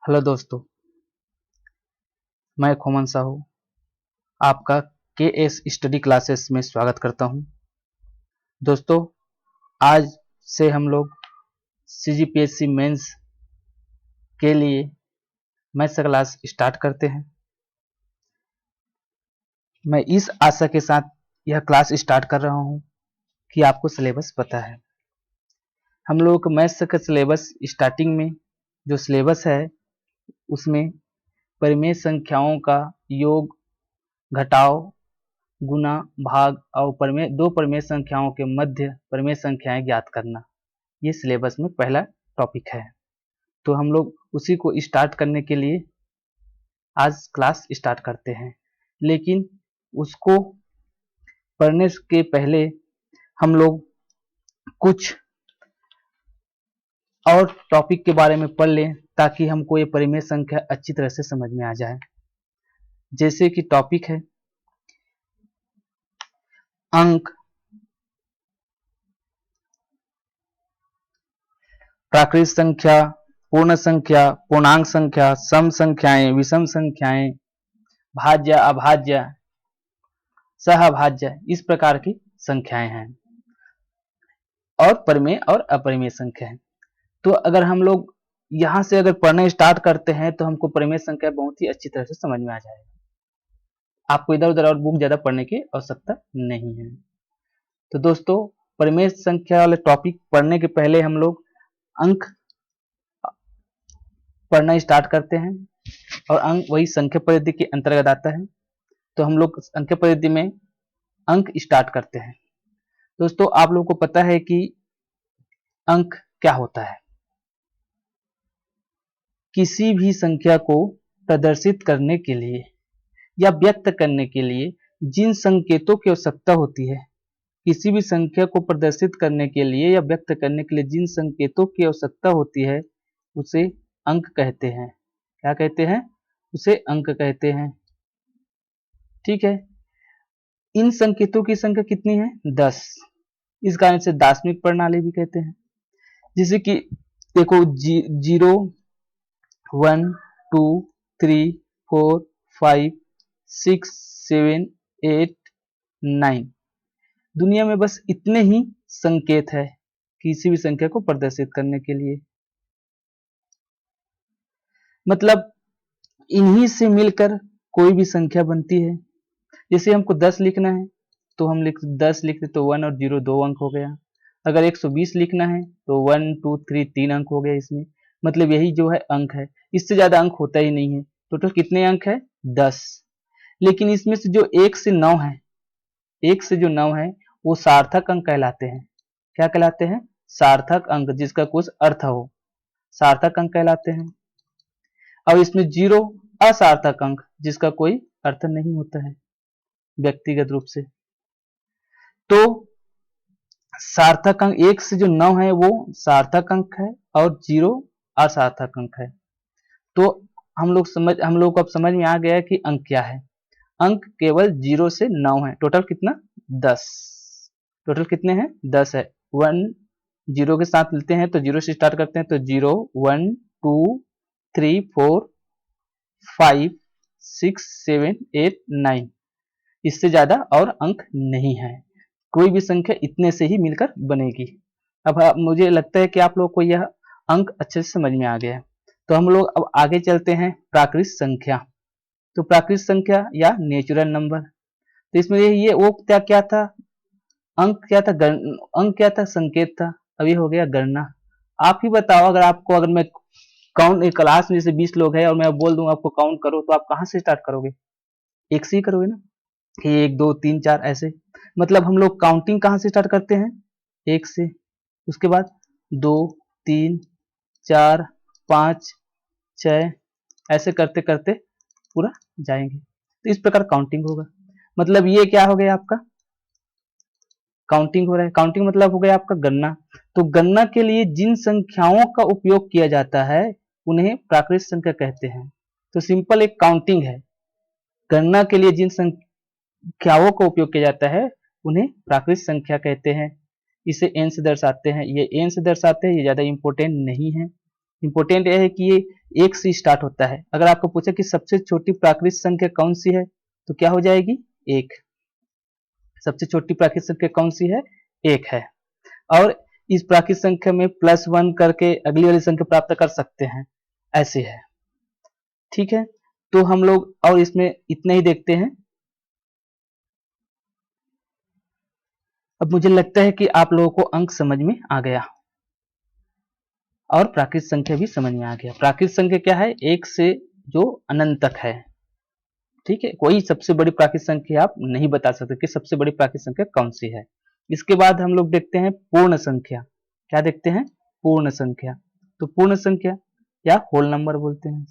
Hello दोस्तों, मैं खोमन साहू आपका केएस स्टडी क्लासेस में स्वागत करता हूं। दोस्तों, आज से हम लोग सीजीपीएससी मेंस के लिए मैथ्स क्लास स्टार्ट करते हैं। मैं इस आशा के साथ यह क्लास स्टार्ट कर रहा हूं कि आपको सिलेबस पता है। हम लोगों को मैथ्स का सिलेबस स्टार्टिंग में जो सिलेबस है उसमें परिमेय संख्याओं का योग, घटाव, गुना, भाग और दो परिमेय संख्याओं के मध्य परिमेय संख्याएं ज्ञात करना, ये सिलेबस में पहला टॉपिक है। तो हम लोग उसी को स्टार्ट करने के लिए आज क्लास स्टार्ट करते हैं, लेकिन उसको पढ़ने के पहले हम लोग कुछ और टॉपिक के बारे में पढ़ लें ताकि हमको ये परिमेय संख्या अच्छी तरह से समझ में आ जाए। जैसे कि टॉपिक है अंक, प्राकृत संख्या, पूर्ण संख्या, पूर्णांक संख्या, सम संख्याएं, विषम संख्याएं, भाज्य, अभाज्य, सहभाज्य, इस प्रकार की संख्याएं हैं और परिमेय और अपरिमेय संख्या है। तो अगर हम लोग यहां से अगर पढ़ना स्टार्ट करते हैं तो हमको परिमेय संख्या बहुत ही अच्छी तरह से समझ में आ जाएगा। आपको इधर उधर और बुक ज्यादा पढ़ने की आवश्यकता नहीं है। तो दोस्तों, परिमेय संख्या वाले टॉपिक पढ़ने के पहले हम लोग अंक पढ़ना स्टार्ट करते हैं और अंक वही संख्या पद्धति के अंतर्गत आता है। तो हम लोग संख्या पद्धति में अंक स्टार्ट करते हैं। दोस्तों, आप लोगों को पता है कि अंक क्या होता है। किसी भी संख्या को प्रदर्शित करने के लिए या व्यक्त करने के लिए जिन संकेतों की आवश्यकता होती है, किसी भी संख्या को प्रदर्शित करने के लिए या व्यक्त करने के लिए जिन संकेतों की आवश्यकता होती है उसे अंक कहते हैं। क्या कहते हैं? उसे अंक कहते हैं। ठीक है। इन संकेतों की संख्या कितनी है? 10। इस कारण से दार्शनिक प्रणाली भी कहते हैं। जैसे कि देखो 0, 1, 2, 3, 4, 5, 6, 7, 8, 9। दुनिया में बस इतने ही संकेत है किसी भी संख्या को प्रदर्शित करने के लिए। मतलब इन्हीं से मिलकर कोई भी संख्या बनती है। जैसे हमको 10 लिखना है तो हम 10 लिखते तो 1 और 0 2 अंक हो गया। अगर 120 लिखना है तो 1 2 3 3 अंक हो गया इसमें। मतलब यही जो है अंक है, इससे ज्यादा अंक होता ही नहीं है। टोटल कितने अंक है? 10। लेकिन इसमें से जो 1 से 9 है, 1 से जो 9 है वो सार्थक अंक कहलाते हैं। क्या कहलाते हैं? सार्थक अंक, जिसका कुछ अर्थ हो, सार्थक अंक कहलाते हैं। और इसमें 0 असार्थक अंक, जिसका कोई अर्थ नहीं होता है व्यक्तिगत रूप से। तो सार्थक अंक 1 से जो 9 है वो सार्थक अंक है और 0 असार्थक अंक है। तो हम लोग को अब समझ में आ गया है कि अंक क्या है। अंक केवल 0 से 9 है। टोटल कितना? 10। टोटल कितने हैं? 10 है। 1 0 के साथ मिलते हैं तो 0 से स्टार्ट करते हैं तो 0 1 2 3 4 5 6 7 8 9। इससे ज्यादा और अंक नहीं है। कोई भी संख्या इतने से ही मिलकर बनेगी। अब मुझे लगता है कि आप लोग को यह अंक अच्छे से समझ में आ गया है। तो हम लोग अब आगे चलते हैं प्राकृत संख्या। तो प्राकृत संख्या या नेचुरल नंबर, तो इसमें ये वो क्या था? अंक क्या था? अंक क्या था? संकेत था। अभी हो गया गणना। आप ही बताओ, अगर मैं काउंट, एक क्लास में जैसे 20 लोग हैं और मैं बोल दूंगा आपको काउंट करो, तो आप कहां से स्टार्ट करोगे? एक से ही करोगे ना, 1 2 3 4 ऐसे। मतलब हम लोग काउंटिंग कहां से स्टार्ट करते हैं? 1 से। उसके बाद 2 3 4 5 6, ऐसे करते करते पूरा जाएंगे। तो इस प्रकार काउंटिंग होगा। मतलब ये क्या हो गया आपका? काउंटिंग हो रहा है। काउंटिंग मतलब हो गया आपका गणना। तो गणना के लिए जिन संख्याओं का उपयोग किया जाता है उन्हें प्राकृत संख्या कहते हैं। तो सिंपल एक काउंटिंग है। गणना के लिए जिन संख्याओं का उपयोग किया जाता है उन्हें प्राकृत संख्या कहते हैं। इसे n से दर्शाते हैं। ये n से दर्शाते हैं, ये ज्यादा इंपॉर्टेंट नहीं है। इंपॉर्टेंट यह है कि ये 1 से स्टार्ट होता है। अगर आपको पूछे कि सबसे छोटी प्राकृत संख्या कौन सी है, तो क्या हो जाएगी? 1। सबसे छोटी प्राकृत संख्या कौन सी है? 1 है। और इस प्राकृत संख्या में +1 करके अगली वाली संख्या प्राप्त कर सकते हैं, ऐसे है। ठीक है, तो हम लोग और इसमें इतना ही देखते हैं। अब मुझे लगता है कि आप लोगों को अंक समझ में आ गया और प्राकृत संख्या भी समझ में आ गया। प्राकृत संख्या क्या है? 1 से जो अनंत तक है। ठीक है, कोई सबसे बड़ी प्राकृत संख्या आप नहीं बता सकते कि सबसे बड़ी प्राकृत संख्या कौन सी है। इसके बाद हम लोग देखते हैं पूर्ण संख्या। क्या देखते हैं? पूर्ण संख्या। तो पूर्ण संख्या या होल नंबर बोलते हैं।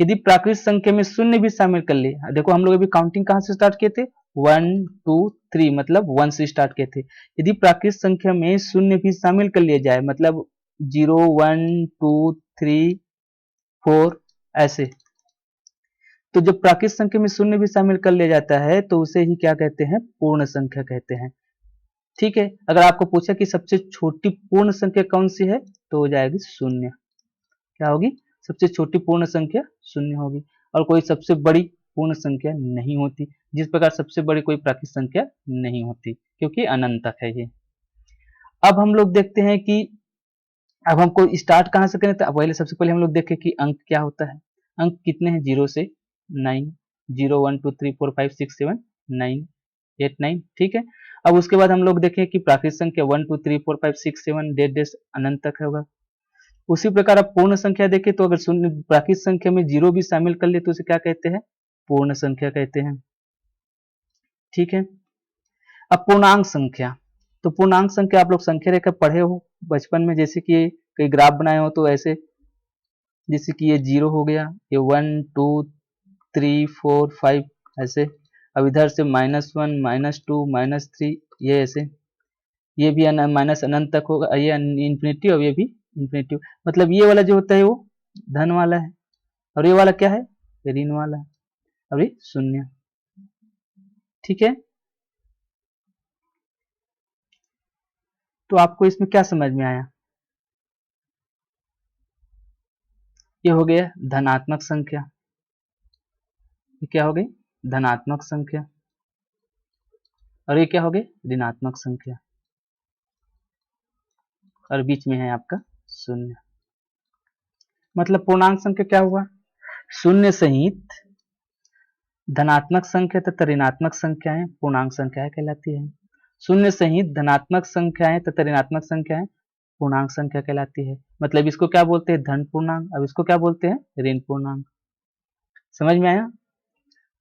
यदि प्राकृत संख्या में शून्य भी शामिल कर लिए, देखो हम लोग अभी काउंटिंग कहां से स्टार्ट किए थे? 1 2 3, मतलब 1 से स्टार्ट किए थे। यदि प्राकृत संख्या में शून्य भी शामिल कर लिया जाए, मतलब 0 1 2 3 4 ऐसे, तो जब प्राकृत संख्या में शून्य भी शामिल कर लिया जाता है तो उसे ही क्या कहते हैं? पूर्ण संख्या कहते हैं। ठीक है, अगर आपको पूछा कि सबसे छोटी पूर्ण संख्या कौन सी है, तो हो जाएगी शून्य। क्या होगी? सबसे छोटी पूर्ण संख्या शून्य होगी। और कोई सबसे बड़ी पूर्ण संख्या नहीं होती, जिस प्रकार सबसे बड़ी कोई प्राकृत संख्या नहीं होती, क्योंकि अनंत तक है ये। अब हम लोग देखते हैं कि अब हमको स्टार्ट कहां से करें, तो पहले सबसे पहले हम लोग देखें कि अंक क्या होता है। अंक कितने हैं? 0 से 9, 0 1 2 3 4 5 6 7 9 8 9। ठीक है, अब उसके बाद हम लोग देखें कि प्राकृत संख्या 1 2 3 4 5 6 7 डेढ़ अनंत तक होगा। उसी प्रकार अब पूर्ण संख्या देखें तो अगर शून्य प्राकृत संख्या में 0 भी शामिल कर ले तो उसे क्या कहते हैं? पूर्ण संख्या कहते हैं। ठीक है, अब पूर्णांक संख्या। तो पूर्णांक संख्या आप लोग संख्या रेखा पढ़े हो बचपन में, जैसे कि कई ग्राफ बनाए हो तो ऐसे, जैसे कि ये 0 हो गया, ये 1 2 3 4 5 ऐसे। अब इधर से -1 -2 -3, ये ऐसे, ये भी माइनस अनंत तक होगा, ये इन्फिनिटी और ये भी इन्फिनिटी। मतलब ये वाला जो होता है वो धन वाला है और ये वाला क्या है? ऋण वाला है, और ये शून्य। ठीक है, तो आपको इसमें क्या समझ में आया? ये हो गया धनात्मक संख्या। ये क्या हो गई? धनात्मक संख्या। और ये क्या हो गई? ऋणात्मक संख्या। और बीच में है आपका शून्य। मतलब पूर्णांक संख्या क्या हुआ? शून्य सहित धनात्मक संख्या तथा ऋणात्मक संख्याएं पूर्णांक संख्याएं कहलाती है। शून्य सहित धनात्मक संख्याएं तथा ऋणात्मक संख्याएं पूर्णांक संख्या कहलाती है। मतलब इसको क्या बोलते हैं? धन पूर्णांक। अब इसको क्या बोलते हैं? ऋण पूर्णांक। समझ में आया?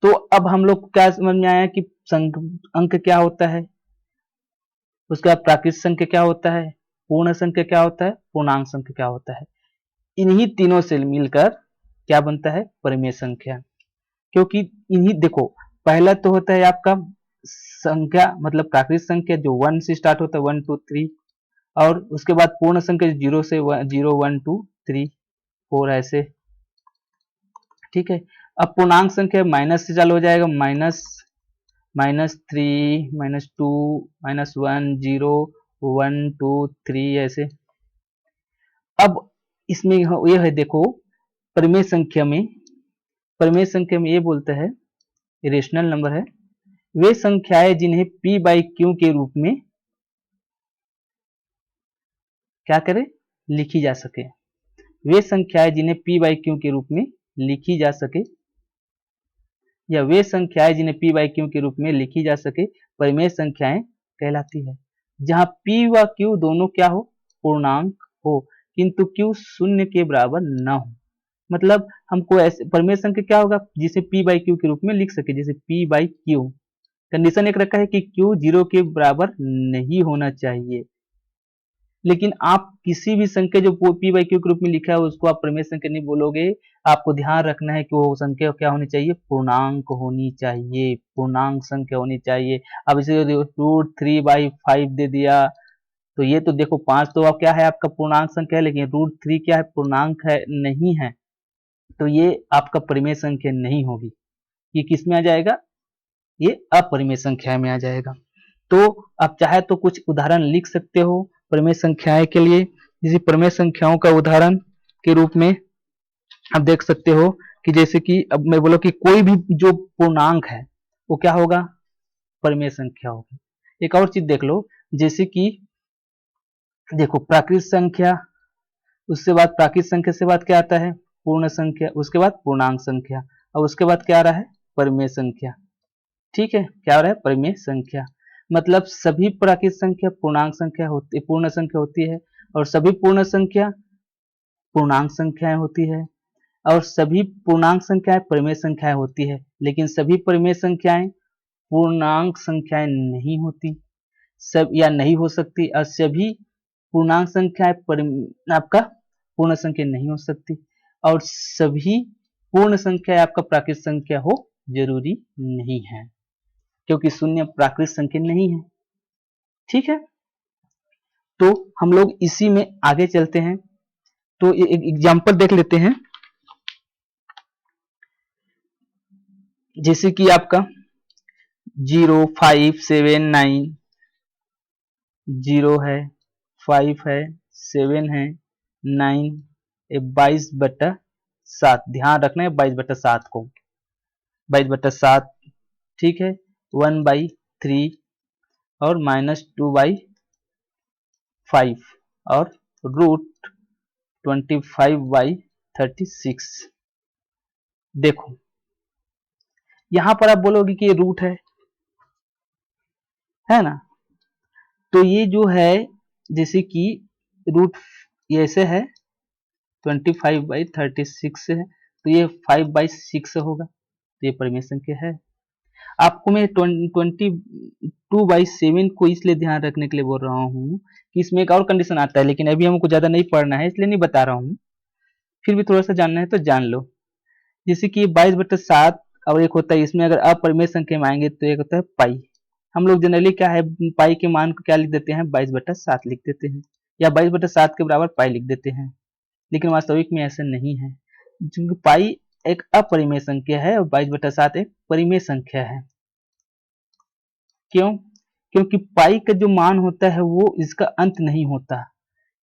तो अब हम लोग क्या समझ में आया कि अंक क्या होता है, उसके बाद प्राकृत संख्या क्या होता है, पूर्ण संख्या क्या होता है, पूर्णांक संख्या क्या होता है। इन्हीं तीनों से मिलकर क्या बनता है? परिमेय संख्या। क्योंकि इन्हीं देखो, पहला तो होता है आपका संख्या, मतलब प्राकृत संख्या जो 1 से स्टार्ट होता है, 1 2 3, और उसके बाद पूर्ण संख्या 0 से 0 1 2 3 4 ऐसे। ठीक है, अब पूर्णांक संख्या माइनस से चालू हो जाएगा, -3 -2 -1 0 1 2 3 ऐसे। अब इसमें यह है, देखो परिमेय संख्या में ये बोलता है, रेशनल नंबर है, वे संख्याएं जिन्हें p बाई क्यू के रूप में क्या करें? लिखी जा सके। वे संख्याएं जिन्हें p बाई क्यू के रूप में लिखी जा सके, या वे संख्याएं जिन्हें p बाई क्यू के रूप में लिखी जा सके परिमेय संख्याएं कहलाती है। जहां p व q दोनों क्या हो? पूर्णांक हो, किंतु q शून्य के बराबर न हो। मतलब हमको ऐसे परिमेय संख्या क्या होगा? जिसे p बाई क्यू के रूप में लिख सके, जैसे p बाई क्यू। कंडीशन एक रखा है कि q 0 के बराबर नहीं होना चाहिए। लेकिन आप किसी भी संख्या जो p बाई क्यू के रूप में लिखा है उसको आप परिमेय संख्या नहीं बोलोगे। आपको ध्यान रखना है कि वो संख्या क्या होनी चाहिए? पूर्णांक होनी चाहिए, पूर्णांक संख्या होनी चाहिए। अब इसे √3/5 दे दिया तो ये तो देखो 5 तो अब क्या है? आपका पूर्णांक संख्या है, लेकिन √3 क्या है? पूर्णांक है नहीं है, तो ये आपका परिमेय संख्या नहीं होगी। ये किस में आ जाएगा? ये अपरिमेय संख्या में आ जाएगा। तो आप चाहे तो कुछ उदाहरण लिख सकते हो परिमेय संख्याएं के लिए। जैसे परिमेय संख्याओं का उदाहरण के रूप में आप देख सकते हो कि जैसे कि अब मैं बोलो कि कोई भी जो पूर्णांक है वो क्या होगा, परिमेय संख्या होगी। एक और चीज देख लो, जैसे कि देखो प्राकृत संख्या, उससे बाद प्राकृत संख्या से बाद क्या आता है, पूर्ण संख्या, उसके बाद पूर्णांक संख्या, और उसके बाद क्या आ रहा है, परिमेय संख्या। ठीक है, क्या हो रहा है, परिमेय संख्या। मतलब सभी प्राकृत संख्या पूर्णांक संख्या होती, पूर्ण संख्या होती है, और सभी पूर्ण संख्या पूर्णांक संख्याएं होती है, और सभी पूर्णांक संख्याएं परिमेय संख्याएं होती है, लेकिन सभी परिमेय संख्याएं पूर्णांक संख्याएं नहीं होती, सब या नहीं हो सकती, और सभी पूर्णांक संख्याएं आपका पूर्ण संख्या नहीं हो सकती, और सभी पूर्ण संख्या आपका प्राकृत संख्या हो जरूरी नहीं है, क्योंकि शून्य प्राकृत संख्या नहीं है। ठीक है, तो हम लोग इसी में आगे चलते हैं। तो एक एग्जांपल देख लेते हैं, जैसे कि आपका 0, 5, 7, 9, 0 है, 5 है, 7 है, 9, 22/7, ध्यान रखना है 22/7 को, 22/7। ठीक है, 1/3 और -2/5 और रूट 25/36। देखो यहां पर आप बोलोगे कि ये रूट है ना, तो ये जो है जैसे कि रूट ये ऐसे है 25/36 है, तो ये 5/6 होगा, तो ये परिमेय संख्या है। आपको मैं 22/7 को इसलिए ध्यान रखने के लिए बोल रहा हूँ कि इसमें एक और कंडीशन आता है, लेकिन अभी हमको ज्यादा नहीं पढ़ना है इसलिए नहीं बता रहा हूँ, फिर भी थोड़ा सा जानना है तो जान लो। जैसे कि 22/7 और एक होता है, इसमें अगर अपरिमेय संख्या में आएंगे तो एक होता है पाई। हम लोग जनरली क्या है, पाई के मान को क्या लिख देते हैं, 22/7 लिख देते हैं, या 22/7 के बराबर पाई लिख देते हैं, लेकिन वास्तविक में ऐसा नहीं है, क्योंकि पाई एक अपरिमेय संख्या है और 22/7 एक परिमेय संख्या है। क्यों? क्योंकि पाई का जो मान होता है वो इसका अंत नहीं होता,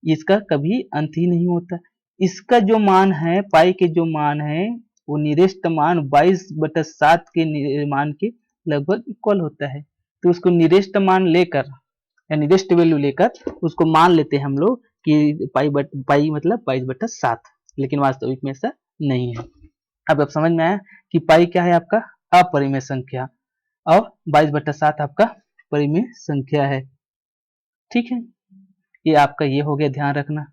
इसका कभी अंत ही नहीं होता। इसका जो मान है, पाई के जो मान है, वो निरेष्ट मान 22/7 के मान के लगभग इक्वल होता है, तो उसको निरेष्ट मान लेकर या निरेष्ट वैल्यू लेकर उसको मान लेते हैं हम लोग कि पाई मतलब 22/7, लेकिन वास्तविक में ऐसा नहीं है। अब समझ में आया कि पाई क्या है, आपका अपरिमेय संख्या, और 22/7 आपका परिमेय संख्या है। ठीक है, ये आपका ये हो गया, ध्यान रखना।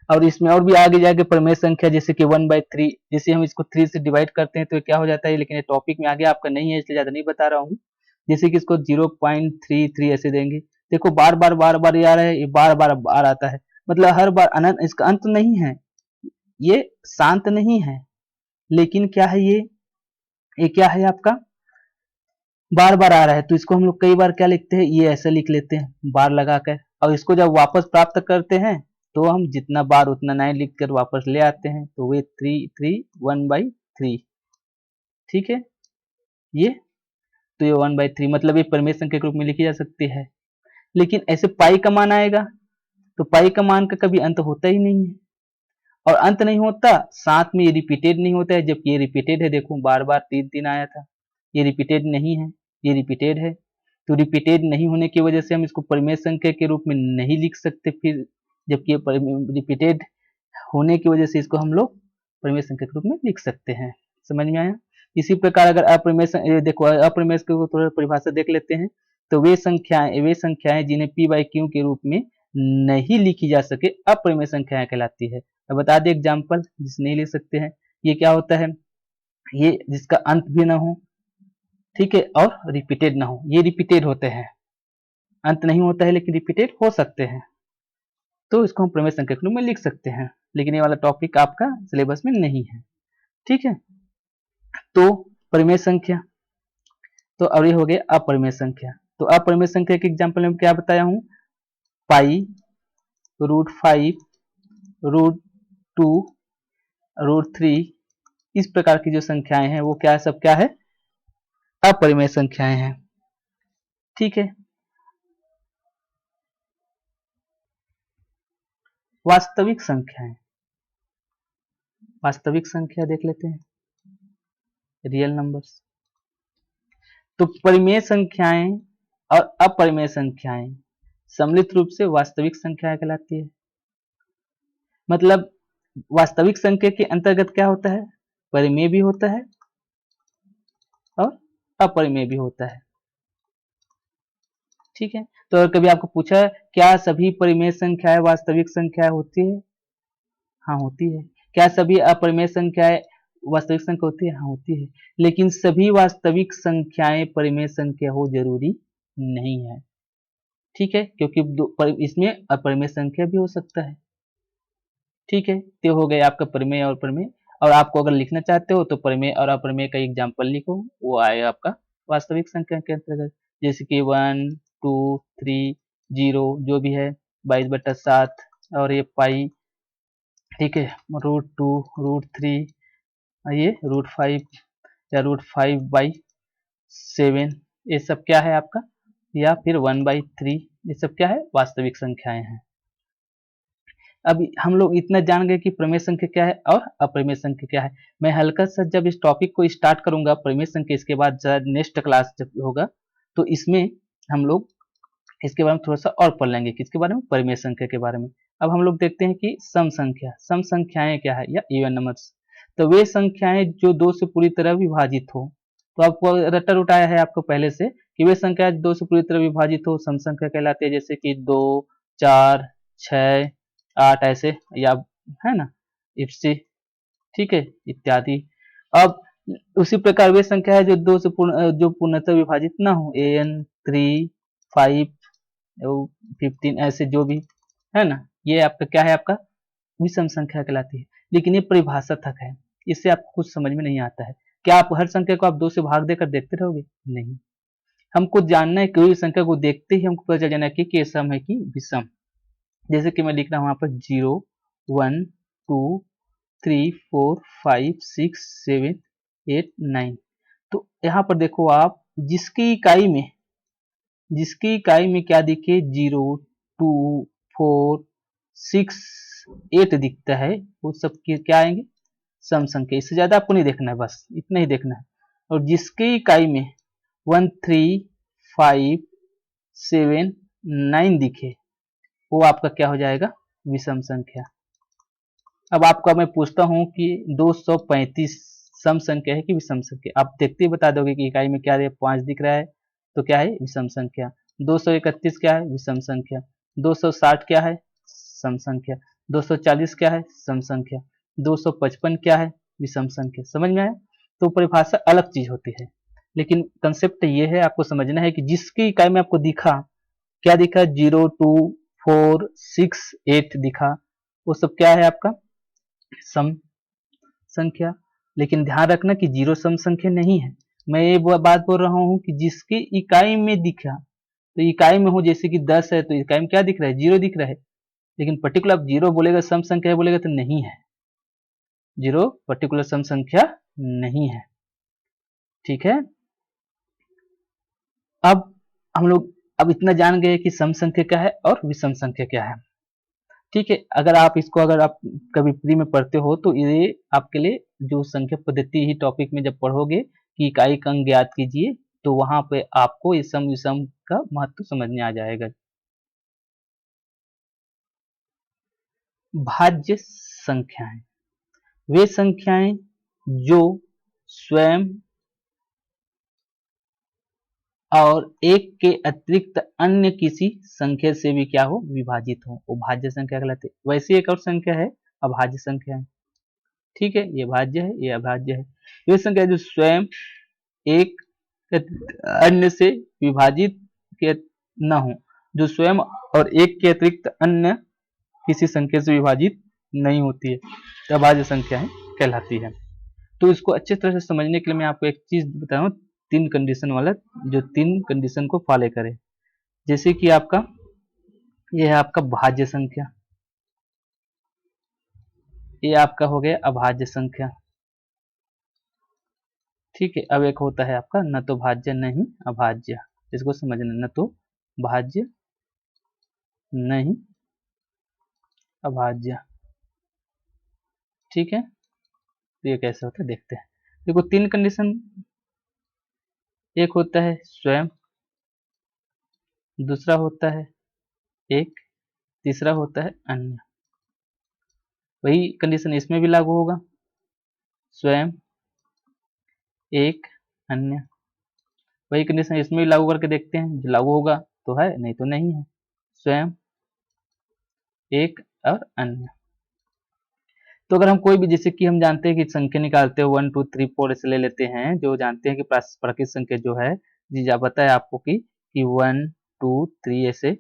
और इसमें और भी आगे जाके परिमेय संख्या, जैसे कि 1/3, जैसे हम इसको 3 से डिवाइड करते हैं तो क्या हो जाता है, लेकिन ये टॉपिक में आगे आपका नहीं है इसलिए ज्यादा नहीं बता रहा हूँ। जैसे कि इसको 0.33 ऐसे देंगे, देखो बार बार ये आ रहा है, ये बार बार आता है, मतलब हर बार अनंत, इसका अंत नहीं है, ये शांत नहीं है, लेकिन क्या है ये क्या है आपका बार बार आ रहा है, तो इसको हम लोग कई बार क्या लिखते हैं, ये ऐसे लिख लेते हैं बार लगाकर, और इसको जब वापस प्राप्त करते हैं तो हम जितना बार उतना 9 लिख कर वापस ले आते हैं, तो वे 1/3। ठीक है, ये तो ये 1/3 मतलब ये परिमेय संख्या के रूप में लिखी जा सकती है। लेकिन ऐसे पाई का मान आएगा तो पाई का मान का कभी अंत होता ही नहीं है, और अंत नहीं होता, साथ में ये रिपीटेड नहीं होता है, जबकि ये रिपीटेड है, देखो बार बार 3 आया था, ये रिपीटेड नहीं है, ये रिपीटेड है, तो रिपीटेड नहीं होने की वजह से हम इसको परिमेय संख्या के रूप में नहीं लिख सकते फिर, जबकि ये रिपीटेड होने की वजह से इसको हम लोग परिमेय संख्या के रूप में लिख सकते हैं। समझ में आया? इसी प्रकार अगर अपरिमेय, देखो अपरिमेय को थोड़ा परिभाषा देख लेते हैं, तो वे संख्याएं जिन्हें पी बाई क्यू के रूप में नहीं लिखी जा सके अपरिमेय संख्याएं कहलाती है। अब बता दें एग्जाम्पल जिसे नहीं लिख सकते हैं, ये क्या होता है, ये जिसका अंत भी ना हो, ठीक है, और रिपीटेड ना हो, ये रिपीटेड होते हैं, अंत नहीं होता है लेकिन रिपीटेड हो सकते हैं, तो इसको हम परिमेय संख्या के रूप में लिख सकते हैं, लेकिन ये वाला टॉपिक आपका सिलेबस में नहीं है। ठीक है, तो परिमेय संख्या, तो अब ये हो गया अपरिमेय संख्या। तो अपरिमेय संख्या के एग्जाम्पल में क्या बताया हूं, पाई, √5, √2, √3, इस प्रकार की जो संख्याएं हैं वो क्या सब क्या है, अपरिमेय संख्याएं हैं। ठीक है, वास्तविक संख्याएं, वास्तविक संख्या देख लेते हैं, रियल नंबर्स। तो परिमेय संख्याएं और अपरिमेय संख्याएं सम्मिलित रूप से वास्तविक संख्याएं कहलाती है। मतलब वास्तविक संख्या के अंतर्गत क्या होता है, परिमेय भी होता है और अपरिमेय भी होता है। ठीक है, तो अगर कभी आपको पूछा है क्या सभी परिमेय संख्याएं वास्तविक संख्याएं होती है, हाँ होती है। क्या सभी अपरिमेय संख्याएं वास्तविक संख्या होती है, हाँ होती है। लेकिन सभी वास्तविक संख्याएं परिमेय संख्या हो जरूरी नहीं है। ठीक है, क्योंकि इसमें अपरिमेय संख्या भी हो सकता है। ठीक है, तो हो गया आपका परिमेय और परिमेय। और आपको अगर लिखना चाहते हो तो परिमेय और अपरिमेय का एग्जाम्पल लिखो, वो आएगा आपका वास्तविक संख्या के अंतर्गत। जैसे कि 1 2 3 0 जो भी है 22/7 और ये पाई। ठीक है, √2 √3 ये √5 या √5/7 ये सब क्या है आपका, या फिर 1/3 ये सब क्या है, वास्तविक संख्याएं हैं। अब हम लोग इतना जान गए कि प्रमेय संख्या क्या है और अपरिमेय संख्या क्या है। मैं हल्का सा जब इस टॉपिक को स्टार्ट करूंगा प्रमेय संख्या, इसके बाद शायद नेक्स्ट क्लास जब होगा तो इसमें हम लोग इसके बारे में थोड़ा सा और पढ़ लेंगे, किसके बारे में, परिमेय संख्या के बारे में। अब हम लोग देखते हैं कि सम संख्या, सम संख्याएं क्या है या इवन नंबर्स। तो वे संख्याएं जो 2 से पूरी तरह विभाजित हो। तो आपको रट्टा उठाया है आपको पहले से कि वे संख्या 2 से पूरी तरह विभाजित हो सम संख्या कहलाती है। जैसे कि 2 4 6 8 ऐसे, या है ना, इप्सी। ठीक है, इत्यादि। अब उसी प्रकार वे संख्या है जो 2 से जो पूर्णतः विभाजित ना हो, an 3 5 15 ऐसे जो भी है ना, ये आपका क्या है, आपका विषम संख्या कहलाती है। लेकिन ये परिभाषा तक है, इससे आपको कुछ समझ में नहीं आता है। क्या आप हर संख्या को आप 2 से भाग देकर देखते रहोगे, नहीं। हमको जानना है, कोई संख्या को देखते ही हमको पता चल जाना है कि सम है कि विषम। जैसे कि मैं लिख रहा हूं वहां पर 0 1 2 3 4 5 6 7 8 9। तो यहाँ पर देखो आप, जिसकी इकाई में क्या दिखे 0 2 4 6 8 दिखता है, वो सब क्या आएंगे, सम संख्या। इससे ज्यादा आपको नहीं देखना है, बस इतना ही देखना है। और जिसकी इकाई में 1 3 5 7 9 दिखे, वो आपका क्या हो जाएगा, विषम संख्या। अब आपको मैं पूछता हूं कि 235 सम संख्या है कि विषम संख्या, आप देखते ही बता दोगे कि इकाई में क्या है, 5 दिख रहा है तो क्या है, विषम संख्या। 231 क्या है, विषम संख्या। 260 क्या है, सम संख्या। 240 क्या है, सम संख्या। 255 क्या है, विषम संख्या। समझ में आया। तो परिभाषा अलग चीज होती है, लेकिन कंसेप्ट ये है, आपको समझना है कि जिसकी इकाई में आपको दिखा, क्या दिखा, 0 2 4 6 8 दिखा, वो सब क्या है आपका, सम संख्या। लेकिन ध्यान रखना कि 0 सम संख्या नहीं है। मैं ये बात बोल रहा हूँ कि जिसकी इकाई में दिखा, तो इकाई में हो, जैसे कि 10 है तो इकाई में क्या दिख रहा है, 0 दिख रहा है। लेकिन पर्टिकुलर आप 0 बोलेगा, सम संख्या बोलेगा तो नहीं है, 0 पर्टिकुलर सम संख्या नहीं है। ठीक है, अब हम लोग अब इतना जान गए कि सम संख्या क्या है और विषम संख्या क्या है। ठीक है, अगर आप कभी प्री में पढ़ते हो तो ये आपके लिए जो संख्या पद्धति ही टॉपिक में जब पढ़ोगे कि इकाई का अंक ज्ञात कीजिए, तो वहां पे आपको ये सम विषम का महत्व समझ में आ जाएगा। भाज्य संख्याएं वे संख्याएं जो स्वयं और एक के अतिरिक्त अन्य किसी संख्या से भी क्या हो, विभाजित हो, वो भाज्य संख्या कहलाती है। वैसे एक और संख्या है अभाज्य संख्या है। ठीक है, ये भाज्य है, ये अभाज्य है। ये संख्या जो स्वयं एक अन्य से विभाजित के न हो, जो स्वयं और एक के अतिरिक्त अन्य किसी संख्या से विभाजित नहीं होती है, तो अभाज्य संख्या है कहलाती है। तो इसको अच्छे तरह से समझने के लिए मैं आपको एक चीज बता रहा हूँ, 3 कंडीशन वाला, जो 3 कंडीशन को फॉलो करे। जैसे कि आपका यह है आपका भाज्य संख्या, ये आपका हो गया अभाज्य संख्या। ठीक है, अब एक होता है आपका न तो भाज्य नहीं अभाज्य, इसको समझना, न तो भाज्य नहीं अभाज्य। ठीक है, तो ये कैसे होता है देखते हैं। देखो 3 कंडीशन, एक होता है स्वयं, दूसरा होता है एक, तीसरा होता है अन्य। वही कंडीशन इसमें भी लागू होगा, स्वयं, एक, अन्य। वही कंडीशन इसमें भी लागू करके देखते हैं, जो लागू होगा तो है, नहीं तो नहीं है। स्वयं, एक और अन्य। तो अगर हम कोई भी, जैसे कि हम जानते हैं कि संख्या निकालते हैं 1 2 3 4 ऐसे ले लेते हैं, जो जानते हैं कि प्राकृत संख्या जो है, जी पता है आपको कि 1 2 3 ऐसे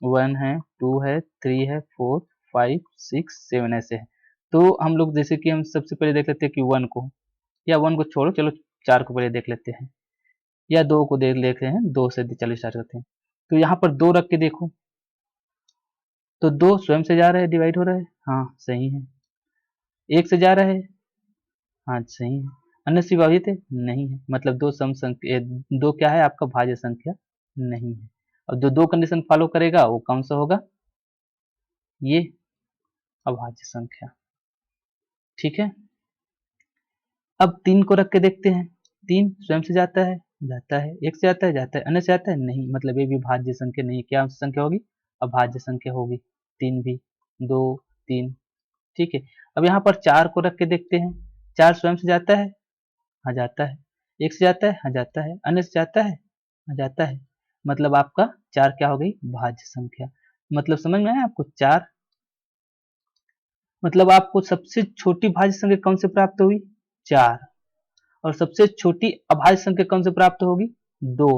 1 है, 2 है, 3 है, 4 5 6 7 ऐसे है। तो हम लोग जैसे कि हम सबसे पहले देख लेते हैं कि 1 को, या 1 को छोड़ो, चलो 4 को पहले देख लेते हैं, या 2 को देख लेते हैं, 2 से चलो स्टार्ट करते हैं। तो यहाँ पर 2 रख के देखो, तो 2 स्वयं से जा रहा है, डिवाइड हो रहा है, हाँ सही है। 1 से जा रहा है, हाँ सही है। अन्य से विभाजित है, नहीं है, मतलब दो सम संख्या, दो क्या है आपका भाज्य संख्या नहीं है। और जो 2 कंडीशन फॉलो करेगा वो कौन सा होगा, ये अभाज्य संख्या। ठीक है, अब 3 को रख के देखते हैं। 3 स्वयं से जाता है, 1 से जाता है, अन्य से जाता है नहीं, मतलब ये भी भाज्य संख्या नहीं है। क्या संख्या होगी, अभाज्य संख्या होगी। 3 भी, 2 3, ठीक है। अब यहाँ पर 4 को रख के देखते हैं। 4 स्वयं से जाता है, हाँ जाता है। 1 से जाता है, हाँ जाता है। अन्य से जाता है, हाँ जाता है। मतलब आपका 4 क्या हो गई, भाज्य संख्या। मतलब समझ में आया आपको, 4 मतलब आपको सबसे छोटी भाज्य संख्या कौन से प्राप्त होगी, 4। और सबसे छोटी अभाज्य संख्या कौन से प्राप्त होगी, 2।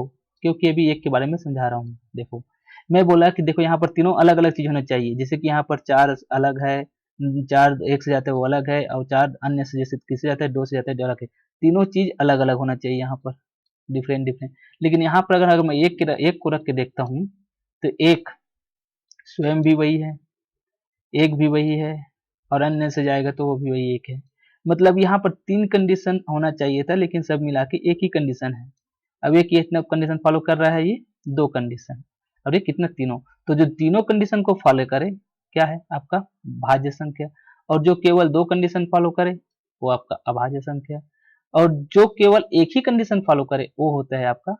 क्योंकि अभी एक के बारे में समझा रहा हूँ। देखो मैं बोला कि देखो यहाँ पर तीनों अलग अलग चीज होना चाहिए, जैसे कि यहाँ पर 4 अलग है, 4 1 से जाता है वो अलग है, और 4 अन्य से जैसे किसी जाता है 2 से जाता है अलग है। तीनों चीज अलग अलग होना चाहिए यहाँ पर, डिफरेंट डिफरेंट। लेकिन यहाँ पर अगर मैं एक को रख के देखता हूँ, तो एक स्वयं भी वही है, एक भी वही है, और अन्य से जाएगा तो वो भी वही एक है। मतलब यहाँ पर 3 कंडीशन होना चाहिए था, लेकिन सब मिला के एक ही कंडीशन है। अब ये कितना कंडीशन फॉलो कर रहा है, ये 2 कंडीशन, और ये कितना, तीनों। तो जो तीनों कंडीशन को फॉलो करे क्या है आपका भाज्य संख्या, और जो केवल 2 कंडीशन फॉलो करे वो आपका अभाज्य संख्या, और जो केवल एक ही कंडीशन फॉलो करे वो होता है आपका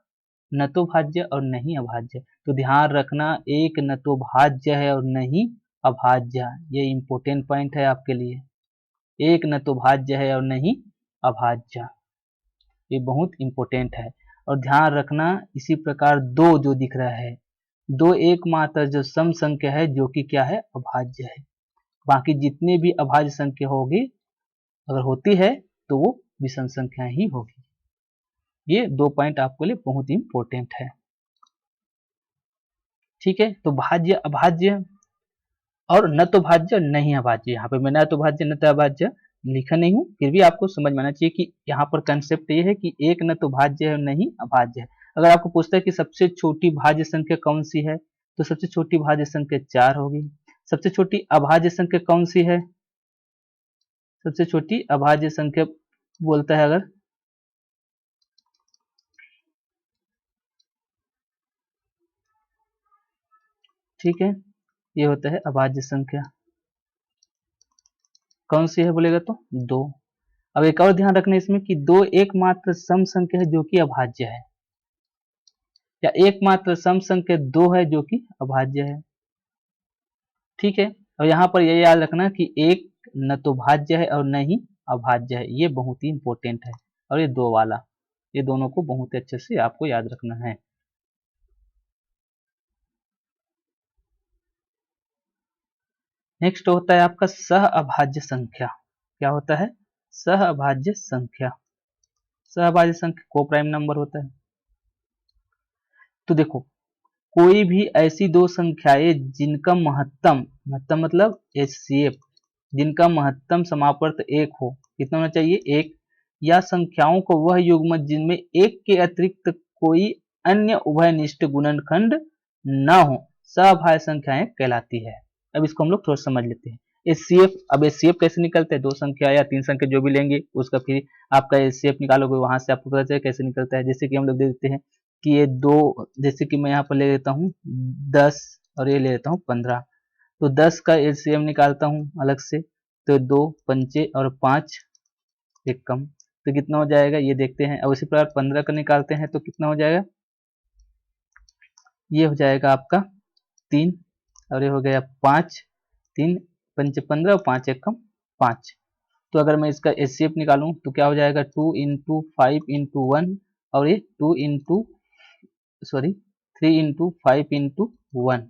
न तो भाज्य और नहीं अभाज्य। तो ध्यान रखना, एक न तो भाज्य है और नहीं अभाज्य, ये इंपॉर्टेंट पॉइंट है आपके लिए। एक न तो भाज्य है और नहीं अभाज्य, ये बहुत इंपॉर्टेंट है। और ध्यान रखना, इसी प्रकार 2 जो दिख रहा है, 2 एकमात्र जो सम संख्या है जो कि क्या है, अभाज्य है। बाकी जितनी भी अभाज्य संख्या होगी, अगर होती है तो वो विषम संख्या ही होगी। ये 2 पॉइंट आपके लिए बहुत इंपॉर्टेंट है। ठीक है, तो भाज्य अभाज्य और न तो भाज्य नहीं अभाज्य, यहाँ पे मैं न तो भाज्य न तो अभाज्य लिखा नहीं हूँ, फिर भी आपको समझ में आना चाहिए कि यहाँ पर कंसेप्ट ये है कि एक न तो भाज्य है और नहीं अभाज्य है। अगर आपको पूछता है कि सबसे छोटी भाज्य संख्या कौन सी है, तो सबसे छोटी भाज्य संख्या 4 होगी। सबसे छोटी अभाज्य संख्या कौन सी है, सबसे छोटी अभाज्य संख्या बोलता है अगर, ठीक है, ये होता है अभाज्य संख्या। कौन सी है बोलेगा तो 2। अब एक और ध्यान रखना इसमें कि 2 एकमात्र सम संख्या है जो कि अभाज्य है, या एकमात्र सम संख्या 2 है जो कि अभाज्य है। ठीक है, और यहाँ पर ये याद रखना कि एक न तो भाज्य है और न ही अभाज्य है, ये बहुत ही इंपॉर्टेंट है। और ये 2 वाला, ये दोनों को बहुत अच्छे से आपको याद रखना है। नेक्स्ट होता है आपका सह अभाज्य संख्या। क्या होता है, सह अभाज्य संख्या। सह अभाज्य संख्या को प्राइम नंबर होता है। तो देखो, कोई भी ऐसी 2 संख्याएं जिनका महत्तम, महत्तम मतलब एचसीएफ, जिनका महत्तम समापवर्त 1 हो, कितना होना चाहिए, 1, या संख्याओं को वह युग्म जिनमें 1 के अतिरिक्त कोई अन्य उभयनिष्ठ गुणनखंड न हो, सभाज्य संख्याएं कहलाती है। अब इसको हम लोग थोड़ा समझ लेते हैं। एचसीएफ, अब एचसीएफ कैसे निकलता है, 2 संख्या या 3 संख्या जो भी लेंगे उसका फिर आपका एचसीएफ निकालोगे, वहां से आपको पता चलेगा कैसे निकलता है। जैसे कि हम लोग दे देते हैं कि ये 2, जैसे कि मैं यहाँ पर ले लेता हूँ 10 और ये ले लेता हूँ 15, तो 10 का एलसीएम निकालता हूँ अलग से, तो 2 पंचे और 5, एक कम, तो कितना हो जाएगा ये देखते हैं। और इसी प्रकार 15 का निकालते हैं तो कितना हो जाएगा, ये हो जाएगा आपका 3 और ये हो गया 5, 3 पंच 15 और 5 एक कम 5। तो अगर मैं इसका एचसीएफ निकालूं तो क्या हो जाएगा 2 इंटू 5 इंटू 1 और ये 2 इंटू 3 इंटू 5 इंटू 1।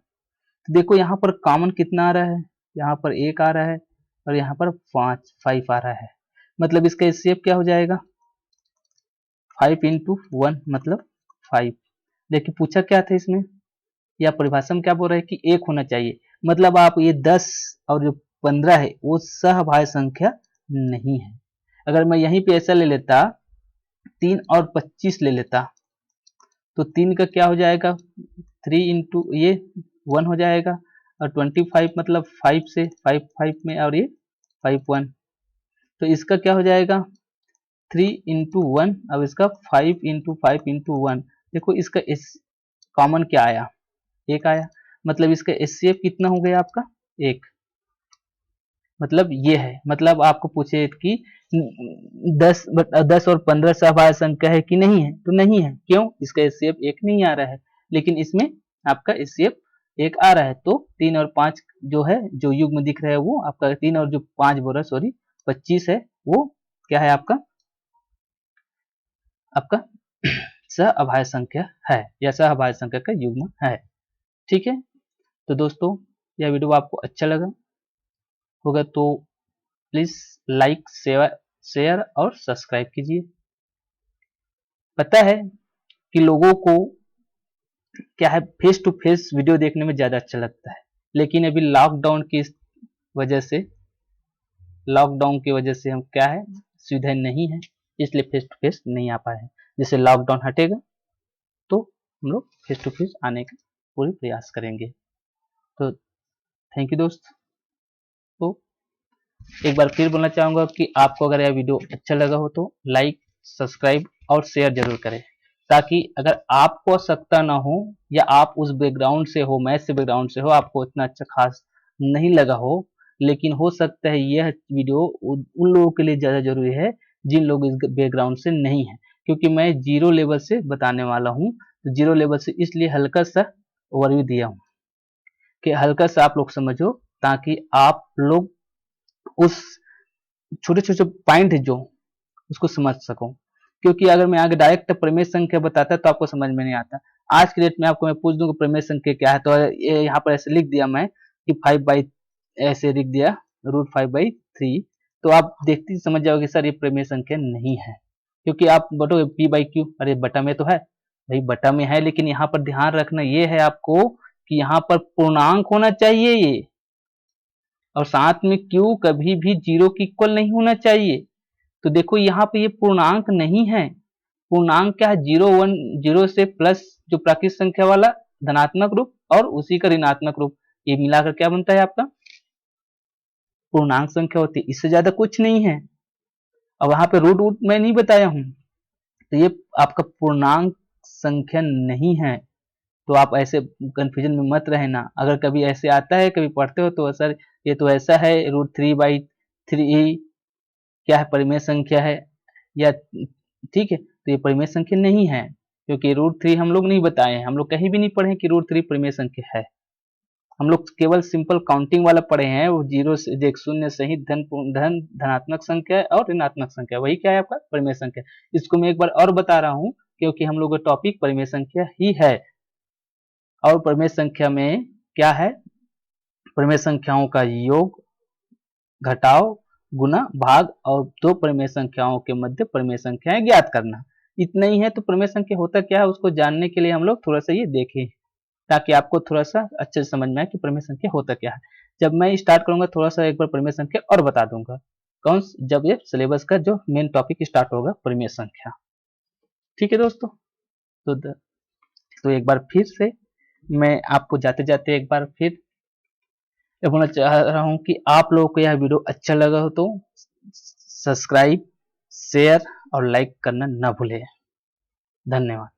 तो देखो यहाँ पर कॉमन कितना आ रहा है, यहाँ पर 1 आ रहा है और यहाँ पर 5 आ रहा है। मतलब इसका एचसीएफ क्या हो जाएगा 5 इंटू 1 मतलब 5। देखिए पूछा क्या था इसमें, या परिभाषा में क्या बोल रहा है कि 1 होना चाहिए। मतलब आप ये 10 और जो 15 है वो सहभाज्य संख्या नहीं है। अगर मैं यहीं पे ऐसा ले लेता 3 और 25 ले लेता तो 3 का क्या हो जाएगा 3 इंटू ये 1 हो जाएगा और 25 मतलब 5 से 5 में और ये 5 1, तो इसका क्या हो जाएगा 3 इंटू 1 अब इसका 5 इंटू 5 इंटू 1। देखो इसका इस कॉमन क्या आया, 1 आया। मतलब इसका एचसीएफ कितना हो गया आपका 1। मतलब ये है, मतलब आपको पूछे कि 10 और 15 सहभाज्य संख्या है कि नहीं है, तो नहीं है। क्यों, इसका एचसीएफ 1 नहीं आ रहा है, लेकिन इसमें आपका एचसीएफ 1 आ रहा है। तो 3 और 5 जो है, जो युग्म दिख रहा है वो आपका 3 और जो 5 बोल रहा है 25 है, वो क्या है आपका सहअभाज्य संख्या है या सहअभाज्य संख्या का युग्म है। ठीक है, तो दोस्तों यह वीडियो आपको अच्छा लगा होगा तो प्लीज लाइक शेयर और सब्सक्राइब कीजिए। पता है कि लोगों को क्या है फेस टू फेस वीडियो देखने में ज़्यादा अच्छा लगता है, लेकिन अभी लॉकडाउन की वजह से हम क्या है सुविधा नहीं है, इसलिए फेस टू फेस नहीं आ पाए हैं। जैसे लॉकडाउन हटेगा तो हम लोग फेस टू फेस आने का पूरी प्रयास करेंगे। तो थैंक यू दोस्त। तो एक बार फिर बोलना चाहूँगा कि आपको अगर यह वीडियो अच्छा लगा हो तो लाइक सब्सक्राइब और शेयर जरूर करें, ताकि अगर आपको आवश्यकता ना हो या आप उस बैकग्राउंड से हो, मैथ से बैकग्राउंड से हो, आपको इतना अच्छा खास नहीं लगा हो, लेकिन हो सकता है यह वीडियो उन लोगों के लिए ज़्यादा जरूरी है जिन लोग इस बैकग्राउंड से नहीं है। क्योंकि मैं जीरो लेवल से बताने वाला हूँ, तो जीरो लेवल से इसलिए हल्का सा ओवरव्यू दिया हूँ कि हल्का सा आप लोग समझो, ताकि आप लोग उस छोटे छोटे पॉइंट है जो उसको समझ सको। क्योंकि अगर मैं आगे डायरेक्ट प्रमेय संख्या बताता तो आपको समझ में नहीं आता। आज के डेट में आपको मैं पूछ दूं कि प्रमेय संख्या क्या है, तो ये यहाँ पर ऐसे लिख दिया मैं कि 5/, ऐसे लिख दिया √5/3, तो आप देखते ही समझ जाओगे सर ये प्रमेय संख्या नहीं है। क्योंकि आप बोलोगे p/q, अरे बटा में तो है, भाई बटा में है, लेकिन यहाँ पर ध्यान रखना ये है आपको कि यहाँ पर पूर्णांक होना चाहिए ये, और साथ में q कभी भी 0 के इक्वल नहीं होना चाहिए। तो देखो यहाँ पे ये पूर्णांक नहीं है। पूर्णांक क्या है 0 से प्लस जो प्राकृत संख्या वाला धनात्मक रूप और उसी का ऋणात्मक रूप, ये मिलाकर क्या बनता है आपका पूर्णांक संख्या होती है। इससे ज्यादा कुछ नहीं है। और वहां पे रूट मैं नहीं बताया हूं, तो ये आपका पूर्णांक संख्या नहीं है। तो आप ऐसे कंफ्यूजन में मत रहना। अगर कभी ऐसे आता है, कभी पढ़ते हो तो सर ये तो ऐसा है √3/3 क्या है परिमेय संख्या है, या ठीक है, तो ये परिमेय संख्या नहीं है, क्योंकि √3 हम लोग नहीं बताए हैं, हम लोग कहीं भी नहीं पढ़े कि √3 परिमेय संख्या है। हम लोग केवल सिंपल काउंटिंग वाला पढ़े हैं, वो 0 से 0 सहित धनात्मक संख्या है और ऋणात्मक संख्या, वही क्या है आपका परिमेय संख्या। इसको मैं एक बार और बता रहा हूँ क्योंकि हम लोग का टॉपिक परिमेय संख्या ही है। और परिमेय संख्या में क्या है, परिमेय संख्याओं का योग, घटाव, गुना, भाग और दो परिमेय संख्याओं के मध्य परिमेय संख्याएं ज्ञात करना, इतना ही है। तो परिमेय संख्या होता क्या है उसको जानने के लिए हम लोग थोड़ा सा ये देखें, ताकि आपको थोड़ा सा अच्छे से समझ में आए कि परिमेय संख्या होता क्या है। जब मैं स्टार्ट करूंगा थोड़ा सा एक बार परिमेय संख्या और बता दूंगा, जब ये सिलेबस का जो मेन टॉपिक स्टार्ट होगा परिमेय संख्या। ठीक है दोस्तों, तो एक बार फिर से मैं आपको जाते जाते एक बार फिर बोलना चाह रहा हूँ कि आप लोगों को यह वीडियो अच्छा लगा हो तो सब्सक्राइब, शेयर और लाइक करना ना भूलें। धन्यवाद।